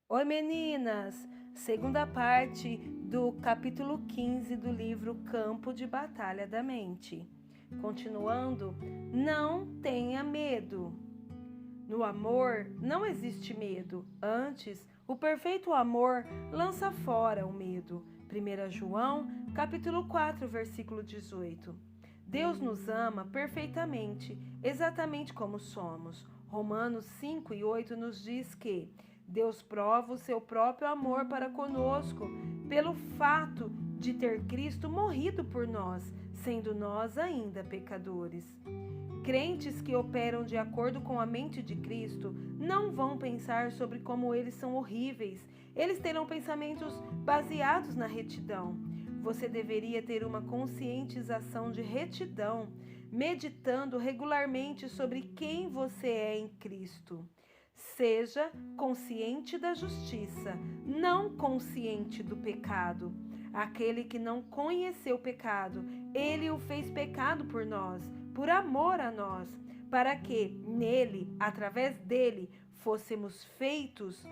Oi meninas! Segunda parte do capítulo 15 do livro Campo de Batalha da Mente. Continuando, não tenha medo. No amor não existe medo. Antes, o perfeito amor lança fora o medo. 1 João, capítulo 4, versículo 18. Deus nos ama perfeitamente, exatamente como somos. Romanos 5 e 8 nos diz que Deus prova o seu próprio amor para conosco pelo fato de ter Cristo morrido por nós, sendo nós ainda pecadores. Crentes que operam de acordo com a mente de Cristo não vão pensar sobre como eles são horríveis. Eles terão pensamentos baseados na retidão. Você deveria ter uma conscientização de retidão, meditando regularmente sobre quem você é em Cristo. Seja consciente da justiça, não consciente do pecado. Aquele que não conheceu o pecado, ele o fez pecado por nós, por amor a nós, para que nele, através dele, fôssemos feitos,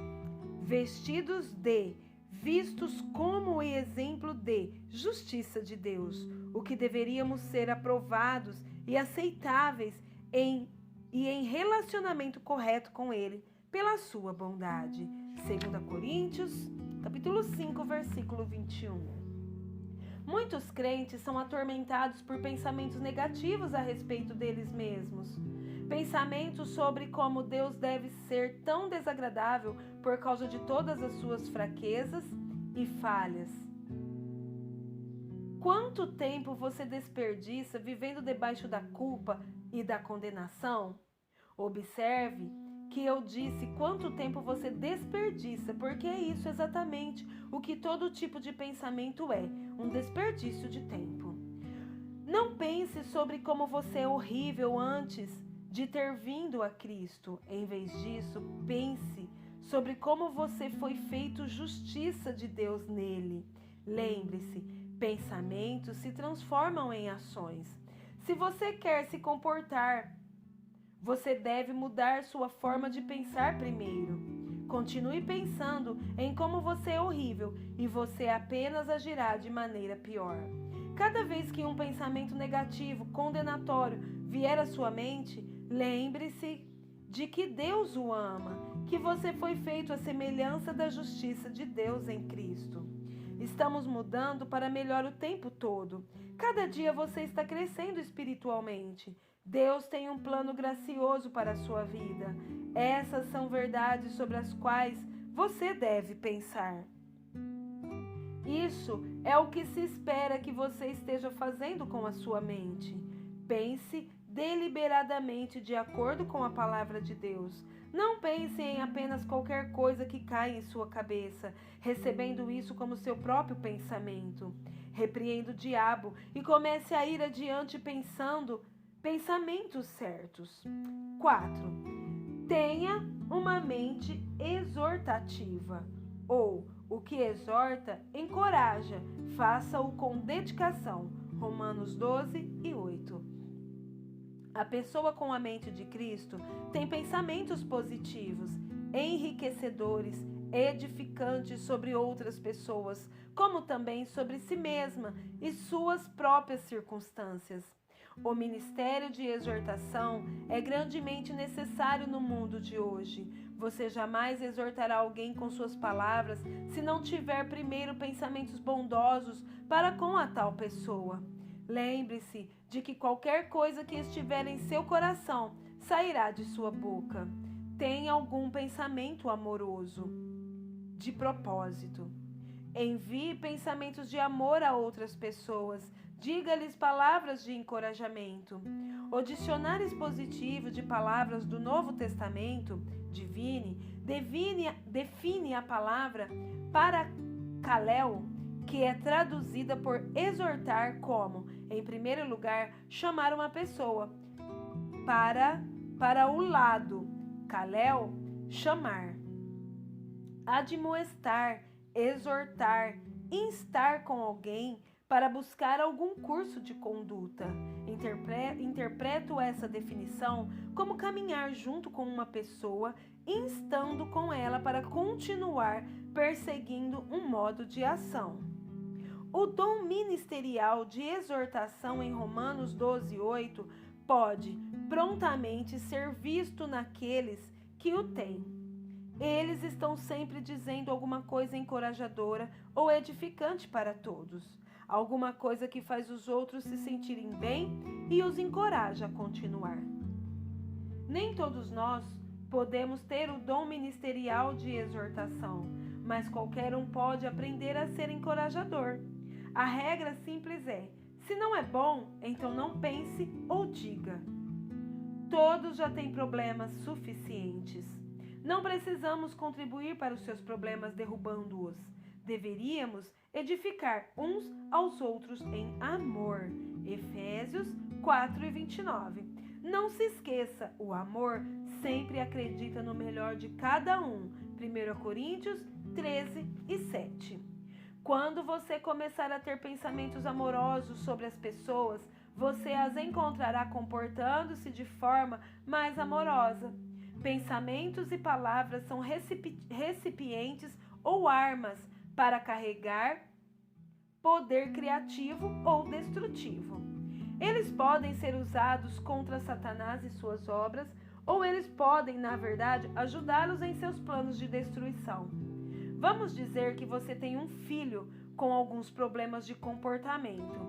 vestidos de, vistos como o exemplo de justiça de Deus, o que deveríamos ser aprovados e aceitáveis em relacionamento correto com ele, pela sua bondade. 2 Coríntios, capítulo 5, versículo 21. Muitos crentes são atormentados por pensamentos negativos a respeito deles mesmos. Pensamentos sobre como Deus deve ser tão desagradável por causa de todas as suas fraquezas e falhas. Quanto tempo você desperdiça vivendo debaixo da culpa e da condenação? Observe que eu disse quanto tempo você desperdiça, porque é isso exatamente o que todo tipo de pensamento é, um desperdício de tempo. Não pense sobre como você é horrível antes de ter vindo a Cristo. Em vez disso, pense sobre como você foi feito justiça de Deus nele. Lembre-se, pensamentos se transformam em ações. Se você quer se comportar, você deve mudar sua forma de pensar primeiro. Continue pensando em como você é horrível e você apenas agirá de maneira pior. Cada vez que um pensamento negativo, condenatório vier à sua mente, lembre-se de que Deus o ama, que você foi feito à semelhança da justiça de Deus em Cristo. Estamos mudando para melhor o tempo todo. Cada dia você está crescendo espiritualmente. Deus tem um plano gracioso para a sua vida. Essas são verdades sobre as quais você deve pensar. Isso é o que se espera que você esteja fazendo com a sua mente. Pense deliberadamente de acordo com a palavra de Deus. Não pense em apenas qualquer coisa que cai em sua cabeça, recebendo isso como seu próprio pensamento. Repreenda o diabo e comece a ir adiante pensando pensamentos certos. 4. Tenha uma mente exortativa, ou o que exorta, encoraja, faça-o com dedicação. Romanos 12 e 8. A pessoa com a mente de Cristo tem pensamentos positivos, enriquecedores, edificantes sobre outras pessoas, como também sobre si mesma e suas próprias circunstâncias. O ministério de exortação é grandemente necessário no mundo de hoje. Você jamais exortará alguém com suas palavras se não tiver primeiro pensamentos bondosos para com a tal pessoa. Lembre-se de que qualquer coisa que estiver em seu coração sairá de sua boca. Tenha algum pensamento amoroso, de propósito. Envie pensamentos de amor a outras pessoas. Diga-lhes palavras de encorajamento. O dicionário expositivo de palavras do Novo Testamento, define a palavra paracaléu, que é traduzida por exortar como, em primeiro lugar, chamar uma pessoa para o lado. Caléu, chamar. Admoestar, exortar, instar com alguém para buscar algum curso de conduta. Interpreto essa definição como caminhar junto com uma pessoa instando com ela para continuar perseguindo um modo de ação. O dom ministerial de exortação em Romanos 12:8 pode prontamente ser visto naqueles que o têm. Eles estão sempre dizendo alguma coisa encorajadora ou edificante para todos, alguma coisa que faz os outros se sentirem bem e os encoraja a continuar. Nem todos nós podemos ter o dom ministerial de exortação, mas qualquer um pode aprender a ser encorajador. A regra simples é: se não é bom, então não pense ou diga. Todos já têm problemas suficientes. Não precisamos contribuir para os seus problemas derrubando-os. Deveríamos edificar uns aos outros em amor. Efésios 4:29. Não se esqueça, o amor sempre acredita no melhor de cada um. 1 Coríntios 13:7. Quando você começar a ter pensamentos amorosos sobre as pessoas, você as encontrará comportando-se de forma mais amorosa. Pensamentos e palavras são recipientes ou armas para carregar poder criativo ou destrutivo. Eles podem ser usados contra Satanás e suas obras, ou eles podem, na verdade, ajudá-los em seus planos de destruição. Vamos dizer que você tem um filho com alguns problemas de comportamento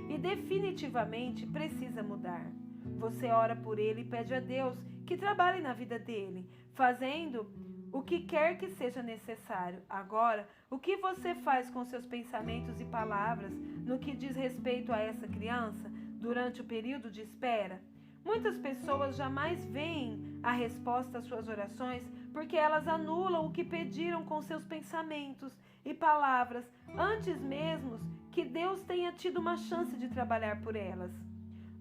e definitivamente precisa mudar. Você ora por ele e pede a Deus que trabalhe na vida dele, fazendo o que quer que seja necessário. Agora, o que você faz com seus pensamentos e palavras no que diz respeito a essa criança durante o período de espera? Muitas pessoas jamais veem a resposta às suas orações porque elas anulam o que pediram com seus pensamentos e palavras antes mesmo que Deus tenha tido uma chance de trabalhar por elas.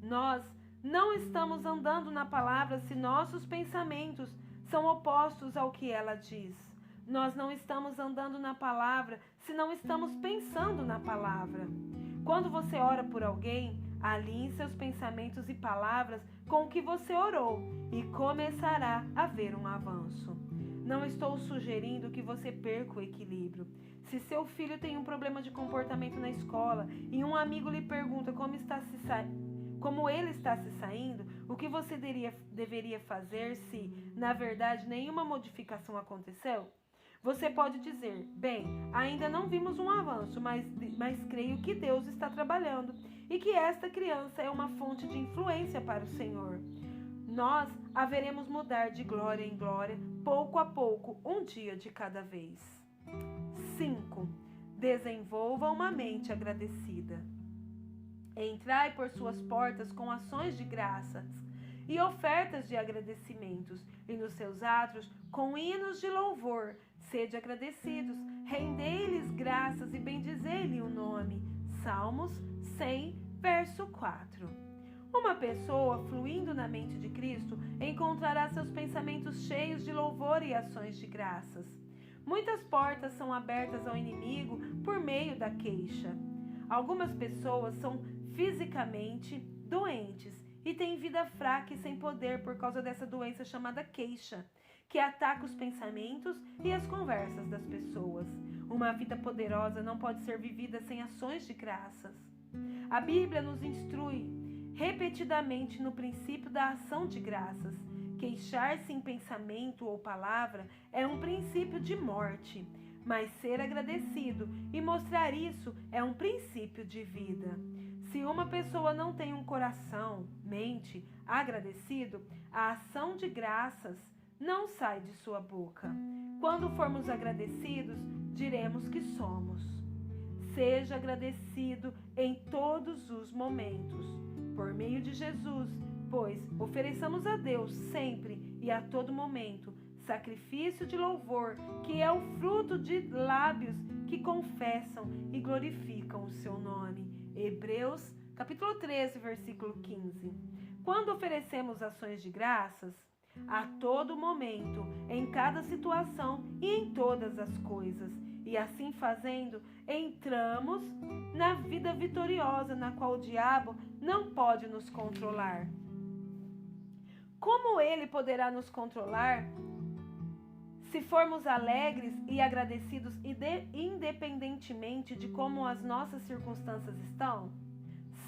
Nós não estamos andando na palavra se nossos pensamentos são opostos ao que ela diz. Nós não estamos andando na palavra se não estamos pensando na palavra. Quando você ora por alguém, alinhe seus pensamentos e palavras com o que você orou e começará a haver um avanço. Não estou sugerindo que você perca o equilíbrio. Se seu filho tem um problema de comportamento na escola e um amigo lhe pergunta como ele está se saindo, o que você deveria fazer se, na verdade, nenhuma modificação aconteceu? Você pode dizer: bem, ainda não vimos um avanço, mas creio que Deus está trabalhando e que esta criança é uma fonte de influência para o Senhor. Nós haveremos mudar de glória em glória, pouco a pouco, um dia de cada vez. 5. Desenvolva uma mente agradecida. Entrai por suas portas com ações de graças e ofertas de agradecimentos, e nos seus átrios com hinos de louvor. Sede agradecidos, rendei-lhes graças e bendizei-lhe o nome. Salmos 100, verso 4. Uma pessoa fluindo na mente de Cristo encontrará seus pensamentos cheios de louvor e ações de graças. Muitas portas são abertas ao inimigo por meio da queixa. Algumas pessoas são fisicamente doentes e têm vida fraca e sem poder por causa dessa doença chamada queixa, que ataca os pensamentos e as conversas das pessoas. Uma vida poderosa não pode ser vivida sem ações de graças. A Bíblia nos instrui repetidamente no princípio da ação de graças. Queixar-se em pensamento ou palavra é um princípio de morte, mas ser agradecido e mostrar isso é um princípio de vida. Se uma pessoa não tem um coração, mente, agradecido, a ação de graças não sai de sua boca. Quando formos agradecidos, diremos que somos. Seja agradecido em todos os momentos, por meio de Jesus, pois ofereçamos a Deus sempre e a todo momento sacrifício de louvor, que é o fruto de lábios que confessam e glorificam o seu nome. Hebreus, capítulo 13, versículo 15. Quando oferecemos ações de graças, a todo momento, em cada situação e em todas as coisas, e assim fazendo, entramos na vida vitoriosa na qual o diabo não pode nos controlar. Como ele poderá nos controlar Se formos alegres e agradecidos independentemente de como as nossas circunstâncias estão?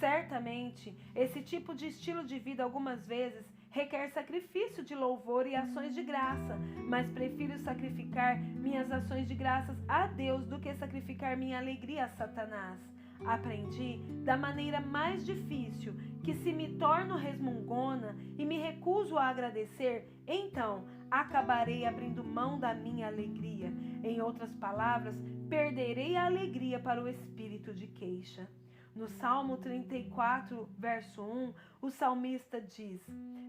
Certamente, esse tipo de estilo de vida algumas vezes requer sacrifício de louvor e ações de graça, mas prefiro sacrificar minhas ações de graças a Deus do que sacrificar minha alegria a Satanás. Aprendi da maneira mais difícil que se me torno resmungona e me recuso a agradecer, então acabarei abrindo mão da minha alegria. Em outras palavras, perderei a alegria para o espírito de queixa. No Salmo 34, verso 1, o salmista diz: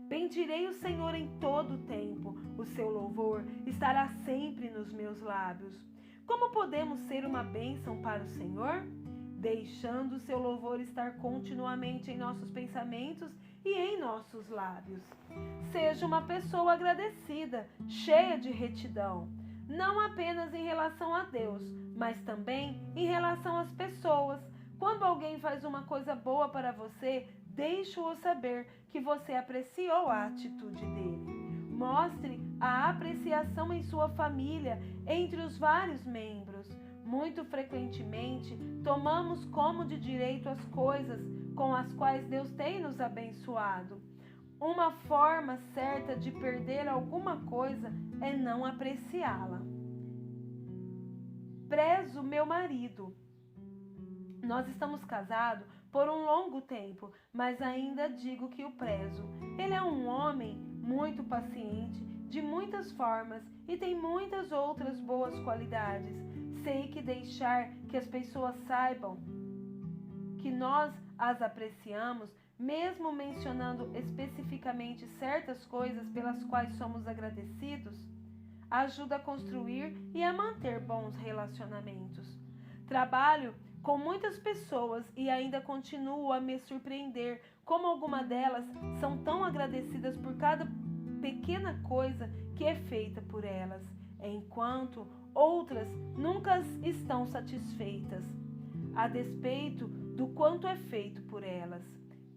bendirei o Senhor em todo o tempo, o seu louvor estará sempre nos meus lábios. Como podemos ser uma bênção para o Senhor? Deixando o seu louvor estar continuamente em nossos pensamentos e em nossos lábios. Seja uma pessoa agradecida, cheia de retidão, não apenas em relação a Deus, mas também em relação às pessoas. Quando alguém faz uma coisa boa para você, deixe-o saber que você apreciou a atitude dele. Mostre a apreciação em sua família, entre os vários membros. Muito frequentemente, tomamos como de direito as coisas com as quais Deus tem nos abençoado. Uma forma certa de perder alguma coisa é não apreciá-la. Prezo meu marido. Nós estamos casados por um longo tempo, mas ainda digo que o prezo. Ele é um homem muito paciente, de muitas formas e tem muitas outras boas qualidades. Sei que deixar que as pessoas saibam que nós as apreciamos, mesmo mencionando especificamente certas coisas pelas quais somos agradecidos, ajuda a construir e a manter bons relacionamentos. Trabalho com muitas pessoas e ainda continuo a me surpreender como algumas delas são tão agradecidas por cada pequena coisa que é feita por elas, enquanto outras nunca estão satisfeitas, a despeito do quanto é feito por elas.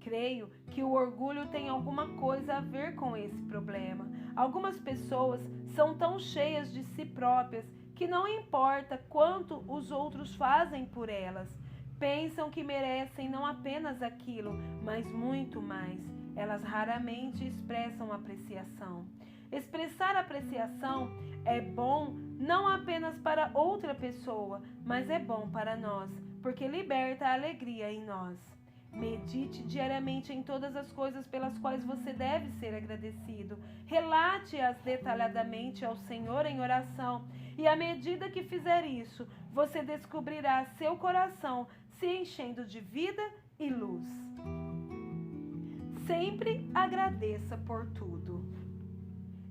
Creio que o orgulho tem alguma coisa a ver com esse problema. Algumas pessoas são tão cheias de si próprias que não importa quanto os outros fazem por elas. Pensam que merecem não apenas aquilo, mas muito mais. Elas raramente expressam apreciação. Expressar apreciação é bom não apenas para outra pessoa, mas é bom para nós, porque liberta a alegria em nós. Medite diariamente em todas as coisas pelas quais você deve ser agradecido. Relate-as detalhadamente ao Senhor em oração. E à medida que fizer isso, você descobrirá seu coração se enchendo de vida e luz. Sempre agradeça por tudo.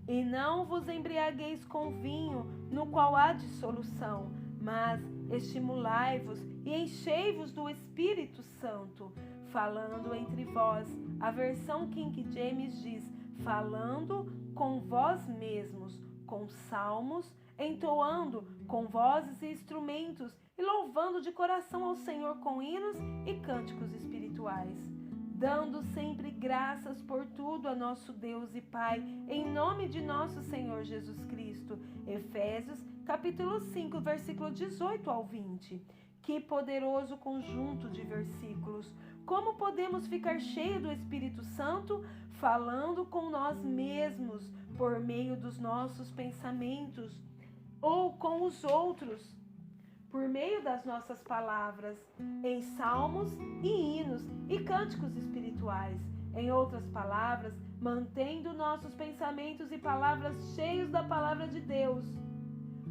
E não vos embriagueis com vinho, no qual há dissolução, mas estimulai-vos e enchei-vos do Espírito Santo, falando entre vós. A versão King James diz: falando com vós mesmos, com salmos, entoando com vozes e instrumentos, e louvando de coração ao Senhor com hinos e cânticos espirituais, dando sempre graças por tudo a nosso Deus e Pai, em nome de nosso Senhor Jesus Cristo. Efésios, capítulo 5, versículo 18 ao 20. Que poderoso conjunto de versículos! Como podemos ficar cheios do Espírito Santo? Falando com nós mesmos, por meio dos nossos pensamentos, ou com os outros, por meio das nossas palavras, em salmos e hinos e cânticos espirituais. Em outras palavras, mantendo nossos pensamentos e palavras cheios da palavra de Deus,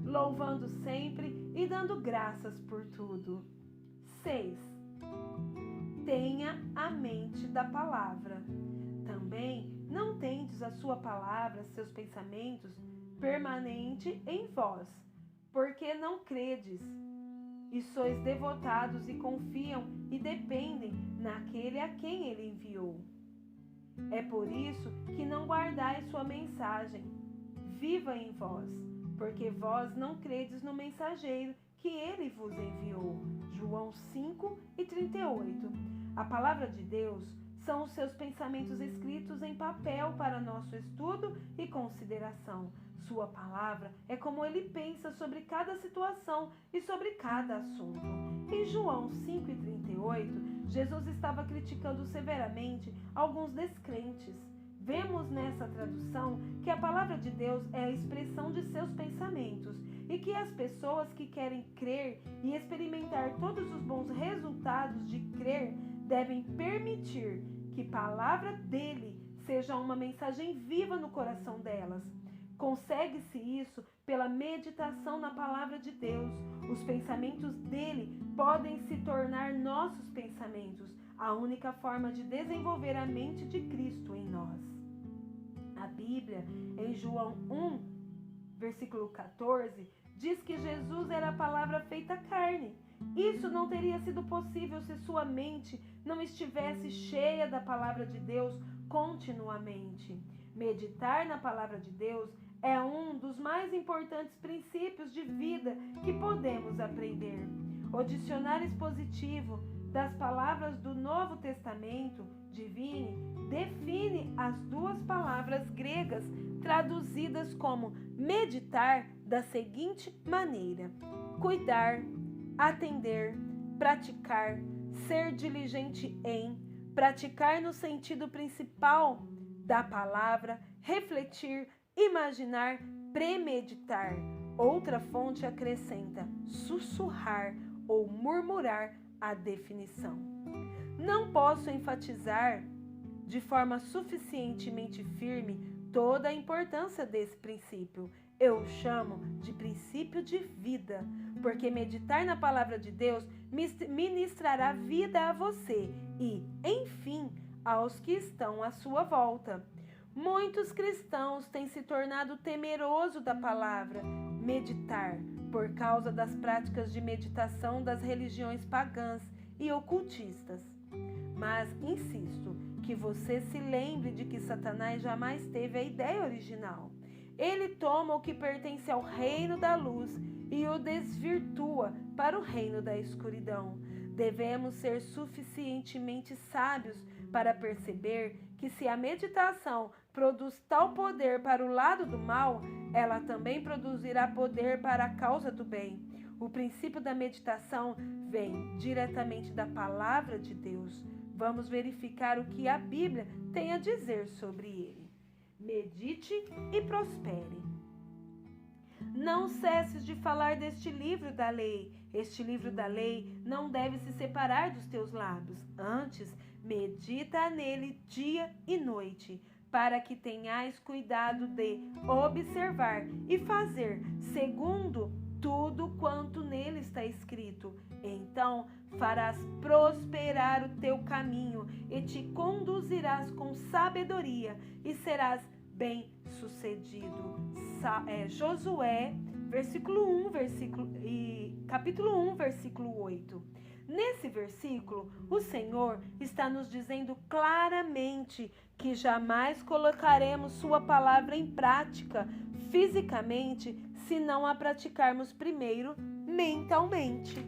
louvando sempre e dando graças por tudo. 6. Tenha a mente da palavra. Também não tendes a sua palavra, seus pensamentos, permanente em vós, porque não credes, e sois devotados e confiam e dependem naquele a quem ele enviou. É por isso que não guardais sua mensagem viva em vós, porque vós não credes no mensageiro que ele vos enviou. João 5:38. A palavra de Deus são os seus pensamentos escritos em papel para nosso estudo e consideração. Sua palavra é como ele pensa sobre cada situação e sobre cada assunto. Em João 5,38, Jesus estava criticando severamente alguns descrentes. Vemos nessa tradução que a palavra de Deus é a expressão de seus pensamentos e que as pessoas que querem crer e experimentar todos os bons resultados de crer devem permitir que a palavra dele seja uma mensagem viva no coração delas. Consegue-se isso pela meditação na palavra de Deus. Os pensamentos dele podem se tornar nossos pensamentos, a única forma de desenvolver a mente de Cristo em nós. A Bíblia, em João 1, versículo 14, diz que Jesus era a palavra feita carne. Isso não teria sido possível se sua mente não estivesse cheia da palavra de Deus continuamente. Meditar na palavra de Deus é um dos mais importantes princípios de vida que podemos aprender. O dicionário expositivo das palavras do Novo Testamento, Divine, define as duas palavras gregas traduzidas como meditar da seguinte maneira: cuidar, atender, praticar, ser diligente em, praticar no sentido principal da palavra, refletir, imaginar, premeditar. Outra fonte acrescenta sussurrar ou murmurar a definição. Não posso enfatizar de forma suficientemente firme toda a importância desse princípio. Eu o chamo de princípio de vida, porque meditar na palavra de Deus ministrará vida a você e, enfim, aos que estão à sua volta. Muitos cristãos têm se tornado temerosos da palavra meditar por causa das práticas de meditação das religiões pagãs e ocultistas. Mas insisto que você se lembre de que Satanás jamais teve a ideia original. Ele toma o que pertence ao reino da luz e o desvirtua para o reino da escuridão. Devemos ser suficientemente sábios para perceber que se a meditação produz tal poder para o lado do mal, ela também produzirá poder para a causa do bem. O princípio da meditação vem diretamente da palavra de Deus. Vamos verificar o que a Bíblia tem a dizer sobre ele. Medite e prospere. Não cesses de falar deste livro da lei. Este livro da lei não deve se separar dos teus lábios. Antes, medita nele dia e noite, para que tenhais cuidado de observar e fazer segundo tudo quanto nele está escrito. Então farás prosperar o teu caminho e te conduzirás com sabedoria e serás bem-sucedido. Josué, capítulo 1, versículo 8. Nesse versículo, o Senhor está nos dizendo claramente que jamais colocaremos sua palavra em prática fisicamente se não a praticarmos primeiro mentalmente.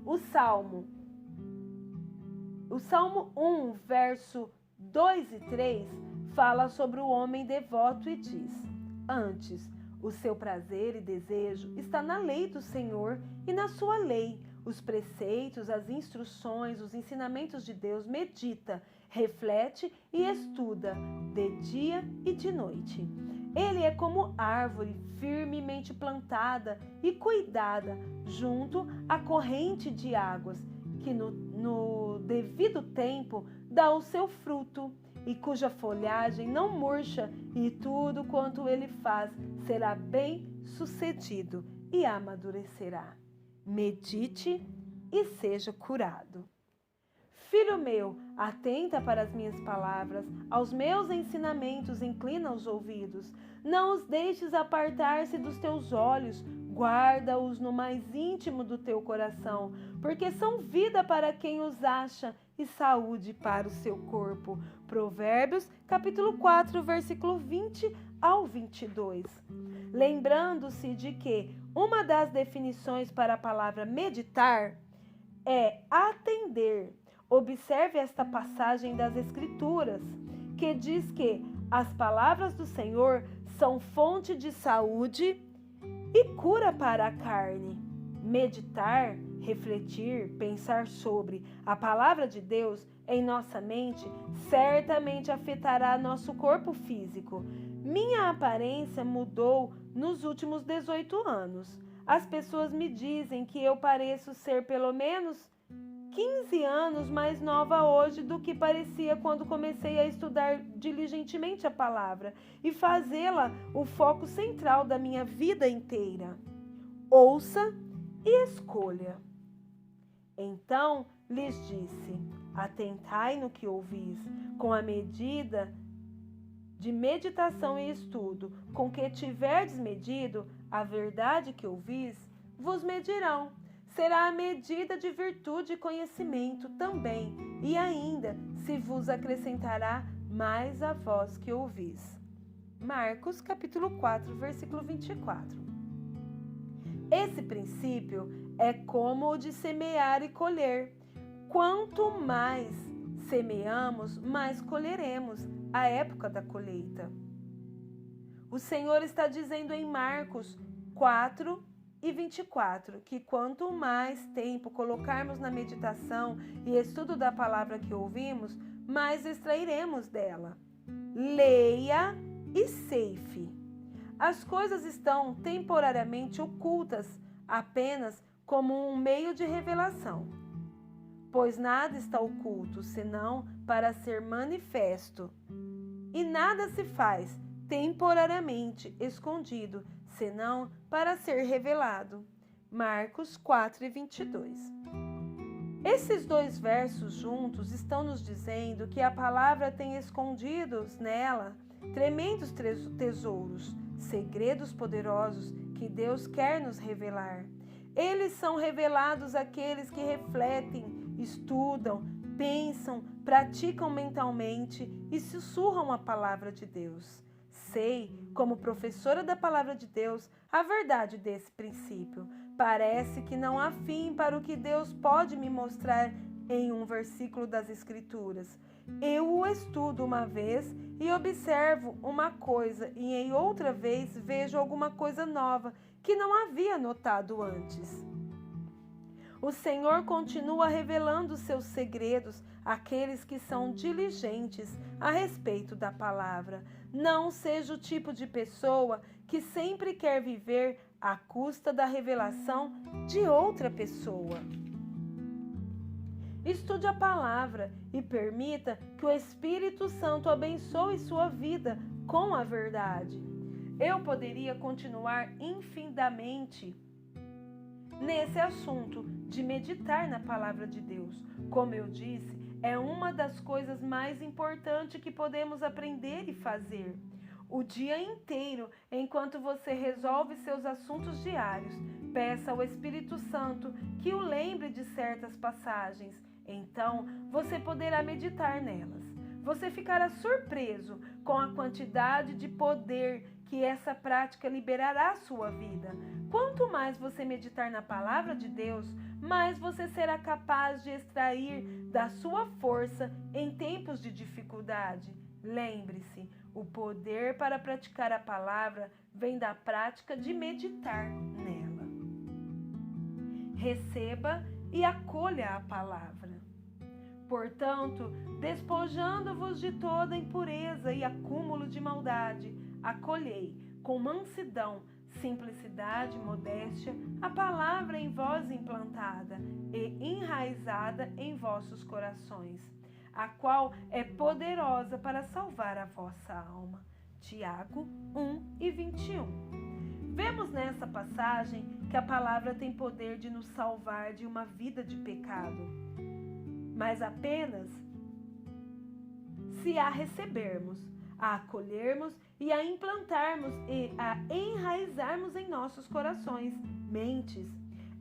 O Salmo 1, verso 2 e 3 fala sobre o homem devoto e diz: antes, o seu prazer e desejo está na lei do Senhor e na sua lei. Os preceitos, as instruções, os ensinamentos de Deus medita, reflete e estuda de dia e de noite. Ele é como árvore firmemente plantada e cuidada junto à corrente de águas, que no devido tempo dá o seu fruto e cuja folhagem não murcha, e tudo quanto ele faz será bem sucedido e amadurecerá. Medite e seja curado. Filho meu, atenta para as minhas palavras, aos meus ensinamentos inclina os ouvidos. Não os deixes apartar-se dos teus olhos, guarda-os no mais íntimo do teu coração, porque são vida para quem os acha e saúde para o seu corpo. Provérbios, capítulo 4, versículo 20 ao 22. Lembrando-se de que uma das definições para a palavra meditar é atender. Observe esta passagem das Escrituras, que diz que as palavras do Senhor são fonte de saúde e cura para a carne. Meditar, refletir, pensar sobre a palavra de Deus em nossa mente certamente afetará nosso corpo físico. Minha aparência mudou nos últimos 18 anos. As pessoas me dizem que eu pareço ser pelo menos 15 anos mais nova hoje do que parecia quando comecei a estudar diligentemente a palavra e fazê-la o foco central da minha vida inteira. Ouça e escolha. Então lhes disse: atentai no que ouvis, com a medida de meditação e estudo, com que tiverdes medido a verdade que ouvis, vos medirão. Será a medida de virtude e conhecimento também, e ainda se vos acrescentará mais a vós que ouvis. Marcos capítulo 4, versículo 24. Esse princípio é como o de semear e colher. Quanto mais semeamos, mais colheremos a época da colheita. O Senhor está dizendo em Marcos 4 e 24 que quanto mais tempo colocarmos na meditação e estudo da palavra que ouvimos, mais extrairemos dela. Leia e ceife. As coisas estão temporariamente ocultas apenas como um meio de revelação, pois nada está oculto senão para ser manifesto, e nada se faz temporariamente escondido senão para ser revelado. Marcos 4 e 22. Esses dois versos juntos estão nos dizendo que a palavra tem escondidos nela tremendos tesouros, segredos poderosos que Deus quer nos revelar. Eles são revelados àqueles que refletem, estudam, pensam, praticam mentalmente e sussurram a palavra de Deus. Sei, como professora da palavra de Deus, a verdade desse princípio. Parece que não há fim para o que Deus pode me mostrar em um versículo das Escrituras. Eu o estudo uma vez e observo uma coisa, e em outra vez vejo alguma coisa nova que não havia notado antes. O Senhor continua revelando seus segredos àqueles que são diligentes a respeito da palavra. Não seja o tipo de pessoa que sempre quer viver à custa da revelação de outra pessoa. Estude a palavra e permita que o Espírito Santo abençoe sua vida com a verdade. Eu poderia continuar infinitamente nesse assunto de meditar na palavra de Deus. Como eu disse, é uma das coisas mais importantes que podemos aprender e fazer. O dia inteiro, enquanto você resolve seus assuntos diários, peça ao Espírito Santo que o lembre de certas passagens. Então, você poderá meditar nelas. Você ficará surpreso com a quantidade de poder que essa prática liberará à sua vida. Quanto mais você meditar na palavra de Deus, mais você será capaz de extrair da sua força em tempos de dificuldade. Lembre-se, o poder para praticar a palavra vem da prática de meditar nela. Receba e acolha a palavra. Portanto, despojando-vos de toda impureza e acúmulo de maldade, acolhei com mansidão, simplicidade e modéstia a palavra em vós implantada e enraizada em vossos corações, a qual é poderosa para salvar a vossa alma. Tiago 1 e 21. Vemos nessa passagem que a palavra tem poder de nos salvar de uma vida de pecado, mas apenas se a recebermos, a acolhermos e a implantarmos e a enraizarmos em nossos corações, mentes.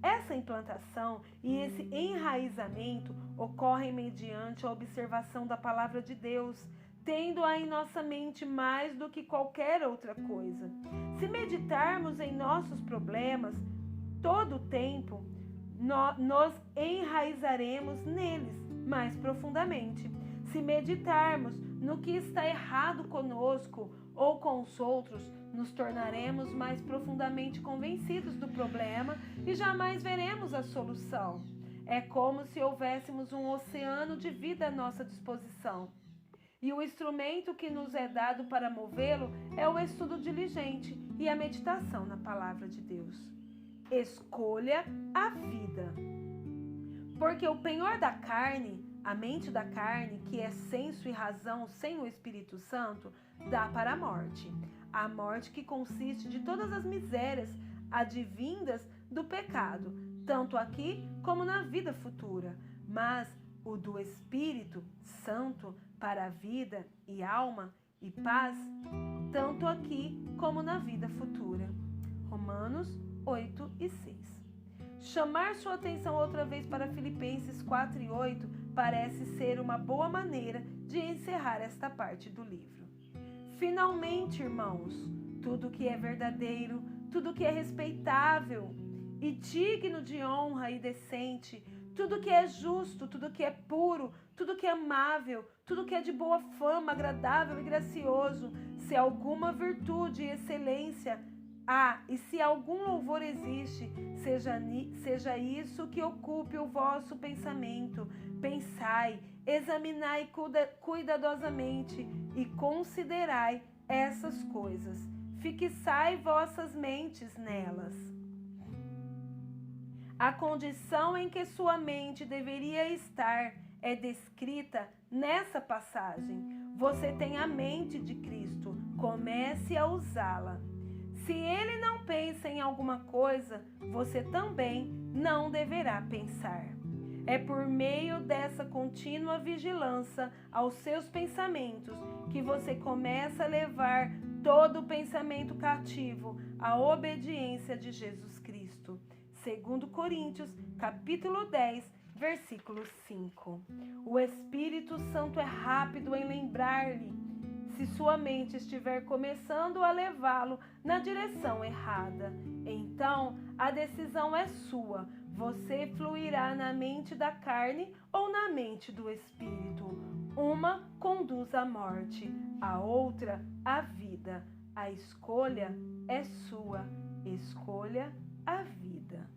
Essa implantação e esse enraizamento ocorrem mediante a observação da palavra de Deus, tendo-a em nossa mente mais do que qualquer outra coisa. Se meditarmos em nossos problemas todo o tempo, nos enraizaremos neles mais profundamente. Se meditarmos no que está errado conosco ou com os outros, nos tornaremos mais profundamente convencidos do problema e jamais veremos a solução. É como se houvéssemos um oceano de vida à nossa disposição. E o instrumento que nos é dado para movê-lo é o estudo diligente e a meditação na palavra de Deus. Escolha a vida. Porque o penhor da carne, a mente da carne, que é senso e razão sem o Espírito Santo, dá para a morte. A morte que consiste de todas as misérias advindas do pecado, tanto aqui como na vida futura. Mas o do Espírito Santo para a vida e alma e paz, tanto aqui como na vida futura. Romanos 8 e 6. Chamar sua atenção outra vez para Filipenses 4 e 8 parece ser uma boa maneira de encerrar esta parte do livro. Finalmente, irmãos, tudo que é verdadeiro, tudo que é respeitável e digno de honra e decente, tudo que é justo, tudo que é puro, tudo que é amável, tudo que é de boa fama, agradável e gracioso, se alguma virtude e excelência há, e se algum louvor existe, seja isso que ocupe o vosso pensamento. Pensai, examinai cuidadosamente e considerai essas coisas. Fixai vossas mentes nelas. A condição em que sua mente deveria estar é descrita nessa passagem. Você tem a mente de Cristo, comece a usá-la. Se ele não pensa em alguma coisa, você também não deverá pensar. É por meio dessa contínua vigilância aos seus pensamentos que você começa a levar todo o pensamento cativo à obediência de Jesus Cristo. 2 Coríntios, capítulo 10, versículo 5. O Espírito Santo é rápido em lembrar-lhe, se sua mente estiver começando a levá-lo na direção errada. Então, a decisão é sua. Você fluirá na mente da carne ou na mente do Espírito. Uma conduz à morte, a outra à vida. A escolha é sua. Escolha a vida.